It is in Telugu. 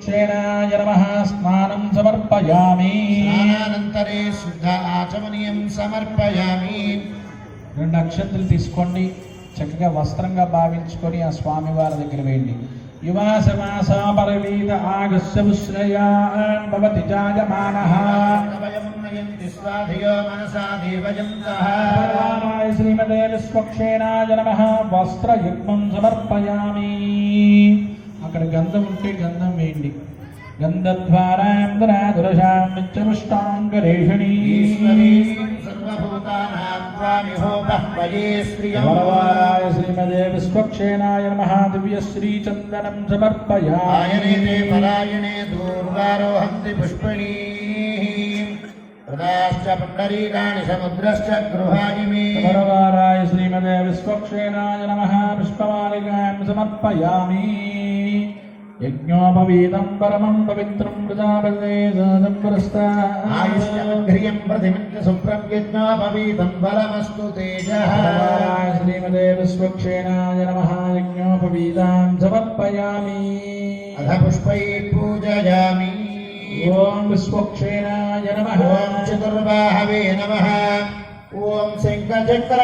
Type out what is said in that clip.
क्षेनाय नमः स्नानं समर्पयामि స్నానానంతరే శుద్ధ ఆచమనీయం సమర్పయామి. 2 అక్షంతలు తీసుకోండి, చక్కగా వస్త్రంగా భావించుకొని ఆ స్వామి వారి దగ్గర వేయండి. యువాసమాసా పరవీత ఆగస్య విశ్రయాన్ భవతి జాయమానః కవయమున్నయంతి స్వాధియో మనసా దేవయంతః. భగవానాయ శ్రీమతే విశ్వక్షేణాయ నమః వస్త్రయుగ్మం సమర్పయామి. అక్కడ గంధం ఉంటే గంధం వేయండి. గంధద్వారాం దురాదురశాం నిత్యముష్టాంగరేషిణీ సర్వభూతానాం త్వామిహోపః వయే శ్రియం. వరవారాయ శ్రీమతే విశ్వక్షేణాయ నమః దివ్యశ్రీచందనం సమర్పయామి. ఆయనే పరాయణే దూర్వారోహంతి పుష్పణీ ప్రదాశ్చ పుండరీకాణి సముద్రశ్చ గృహాయిమే. వరవారాయ శ్రీమతే విశ్వక్షేణాయ నమః పుష్పమాలికాం సమర్పయామి. యజ్ఞోపవీతం పరమం పవిత్రం ప్రజాపతే సాదం పురస్తాత్. ఆయుష్యమఘ్రియం ప్రతిమంచ శుభ్రం యజ్ఞోపవీతం బలమస్తు తేజః. శ్రీమతే విశ్వక్షేణాయ నమః యజ్ఞోపవీతాం సమర్పయామి. అధ పుష్పై పూజయామి. ఓం విశ్వక్షేణాయ నమః. ఓం చతుర్బాహవే నమః. ఓం శంఖచక్ర